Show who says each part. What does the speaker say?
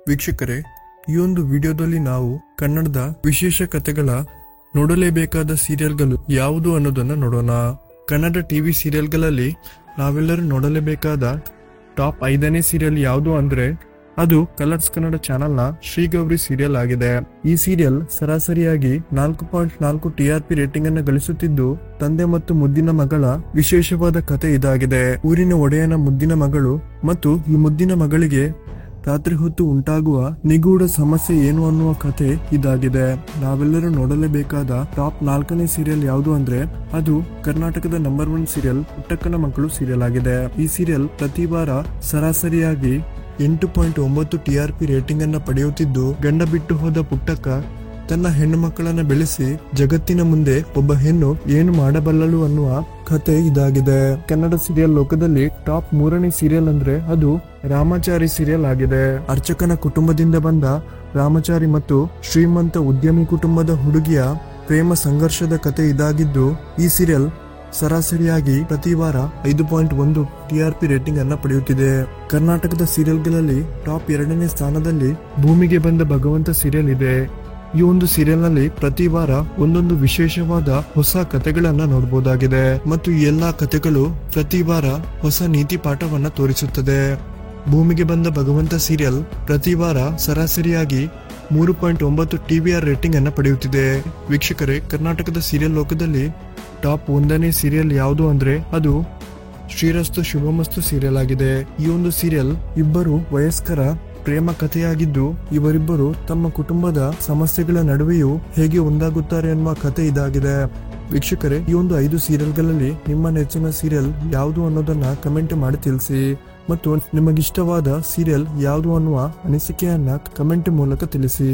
Speaker 1: ವೀಕ್ಷಕರೇ, ಈ ಒಂದು ವಿಡಿಯೋದಲ್ಲಿ ನಾವು ಕನ್ನಡದ ವಿಶೇಷ ಕಥೆಗಳ ನೋಡಲೇಬೇಕಾದ ಸೀರಿಯಲ್ಗಳು ಯಾವುದು ಅನ್ನೋದನ್ನ ನೋಡೋಣ. ಕನ್ನಡ ಟಿವಿ ಸೀರಿಯಲ್ಗಳಲ್ಲಿ ನಾವೆಲ್ಲರೂ ನೋಡಲೇಬೇಕಾದ ಟಾಪ್ 5ನೇ ಸೀರಿಯಲ್ ಯಾವುದು ಅಂದ್ರೆ ಅದು ಕಲರ್ಸ್ ಕನ್ನಡ ಚಾನೆಲ್ನ ಶ್ರೀಗೌರಿ ಸೀರಿಯಲ್ ಆಗಿದೆ. ಈ ಸೀರಿಯಲ್ ಸರಾಸರಿಯಾಗಿ 4.4 TRP ರೇಟಿಂಗ್ ಅನ್ನು ಗಳಿಸುತ್ತಿದ್ದು, ತಂದೆ ಮತ್ತು ಮುದ್ದಿನ ಮಗಳ ವಿಶೇಷವಾದ ಕತೆ ಇದಾಗಿದೆ. ಊರಿನ ಒಡೆಯನ ಮುದ್ದಿನ ಮಗಳು ಮತ್ತು ಈ ಮುದ್ದಿನ ಮಗಳಿಗೆ ರಾತ್ರಿ ಹೊತ್ತು ಉಂಟಾಗುವ ನಿಗೂಢ ಸಮಸ್ಯೆ ಏನು ಅನ್ನುವ ಕತೆ ಇದಾಗಿದೆ. ನಾವೆಲ್ಲರೂ ನೋಡಲೇಬೇಕಾದ ಟಾಪ್ 4ನೇ ಸೀರಿಯಲ್ ಯಾವುದು ಅಂದ್ರೆ ಅದು ಕರ್ನಾಟಕದ ನಂಬರ್ 1 ಸೀರಿಯಲ್ ಪುಟ್ಟಕ್ಕನ ಮಕ್ಕಳು ಸೀರಿಯಲ್ ಆಗಿದೆ. ಈ ಸೀರಿಯಲ್ ಪ್ರತಿ ವಾರ ಸರಾಸರಿಯಾಗಿ 8.9 TRP ರೇಟಿಂಗ್ ಅನ್ನ ಪಡೆಯುತ್ತಿದ್ದು, ಗಂಡ ಬಿಟ್ಟು ಹೋದ ಪುಟ್ಟಕ್ಕ ತನ್ನ ಹೆಣ್ಣು ಮಕ್ಕಳನ್ನ ಬೆಳೆಸಿ ಜಗತ್ತಿನ ಮುಂದೆ ಒಬ್ಬ ಹೆಣ್ಣು ಏನು ಮಾಡಬಲ್ಲಳು ಅನ್ನುವ ಕತೆ ಇದಾಗಿದೆ. ಕನ್ನಡ ಸೀರಿಯಲ್ ಲೋಕದಲ್ಲಿ ಟಾಪ್ 3ನೇ ಸೀರಿಯಲ್ ಅಂದ್ರೆ ಅದು ರಾಮಾಚಾರಿ ಸೀರಿಯಲ್ ಆಗಿದೆ. ಅರ್ಚಕನ ಕುಟುಂಬದಿಂದ ಬಂದ ರಾಮಾಚಾರಿ ಮತ್ತು ಶ್ರೀಮಂತ ಉದ್ಯಮಿ ಕುಟುಂಬದ ಹುಡುಗಿಯ ಪ್ರೇಮ ಸಂಘರ್ಷದ ಕತೆ ಇದಾಗಿದ್ದು, ಈ ಸೀರಿಯಲ್ ಸರಾಸರಿಯಾಗಿ ಪ್ರತಿ ವಾರ 5.1 TRP ರೇಟಿಂಗ್ ಅನ್ನ ಪಡೆಯುತ್ತಿದೆ. ಕರ್ನಾಟಕದ ಸೀರಿಯಲ್ಗಳಲ್ಲಿ ಟಾಪ್ 2ನೇ ಸ್ಥಾನದಲ್ಲಿ ಭೂಮಿಗೆ ಬಂದ ಭಗವಂತ ಸೀರಿಯಲ್ ಇದೆ. ಈ ಒಂದು ಸೀರಿಯಲ್ ನಲ್ಲಿ ಪ್ರತಿ ವಾರ ಒಂದೊಂದು ವಿಶೇಷವಾದ ಹೊಸ ಕಥೆಗಳನ್ನ ನೋಡಬಹುದಾಗಿದೆ ಮತ್ತು ಈ ಎಲ್ಲಾ ಕಥೆಗಳು ಪ್ರತಿ ವಾರ ಹೊಸ ನೀತಿ ಪಾಠವನ್ನ ತೋರಿಸುತ್ತದೆ. ಭೂಮಿಗೆ ಬಂದ ಭಗವಂತ ಸೀರಿಯಲ್ ಪ್ರತಿ ವಾರ ಸರಾಸರಿಯಾಗಿ 3.9 TVR ರೇಟಿಂಗ್ ಅನ್ನ ಪಡೆಯುತ್ತಿದೆ. ವೀಕ್ಷಕರೇ, ಕರ್ನಾಟಕದ ಸೀರಿಯಲ್ ಲೋಕದಲ್ಲಿ ಟಾಪ್ 1ನೇ ಸೀರಿಯಲ್ ಯಾವುದು ಅಂದ್ರೆ ಅದು ಶ್ರೀರಸ್ತು ಶುಭಮಸ್ತು ಸೀರಿಯಲ್ ಆಗಿದೆ. ಈ ಒಂದು ಸೀರಿಯಲ್ ಇಬ್ಬರು ವಯಸ್ಕರ ಪ್ರೇಮ ಕಥೆಯಾಗಿದ್ದು, ಇವರಿಬ್ಬರು ತಮ್ಮ ಕುಟುಂಬದ ಸಮಸ್ಯೆಗಳ ನಡುವೆಯೂ ಹೇಗೆ ಒಂದಾಗುತ್ತಾರೆ ಎನ್ನುವ ಕತೆ ಇದಾಗಿದೆ. ವೀಕ್ಷಕರೇ, ಈ ಒಂದು 5 ಸೀರಿಯಲ್ಗಳಲ್ಲಿ ನಿಮ್ಮ ನೆಚ್ಚಿನ ಸೀರಿಯಲ್ ಯಾವುದು ಅನ್ನೋದನ್ನ ಕಮೆಂಟ್ ಮಾಡಿ ತಿಳಿಸಿ ಮತ್ತು ನಿಮಗಿಷ್ಟವಾದ ಸೀರಿಯಲ್ ಯಾವುದು ಅನ್ನುವ ಅನಿಸಿಕೆಯನ್ನ ಕಮೆಂಟ್ ಮೂಲಕ ತಿಳಿಸಿ.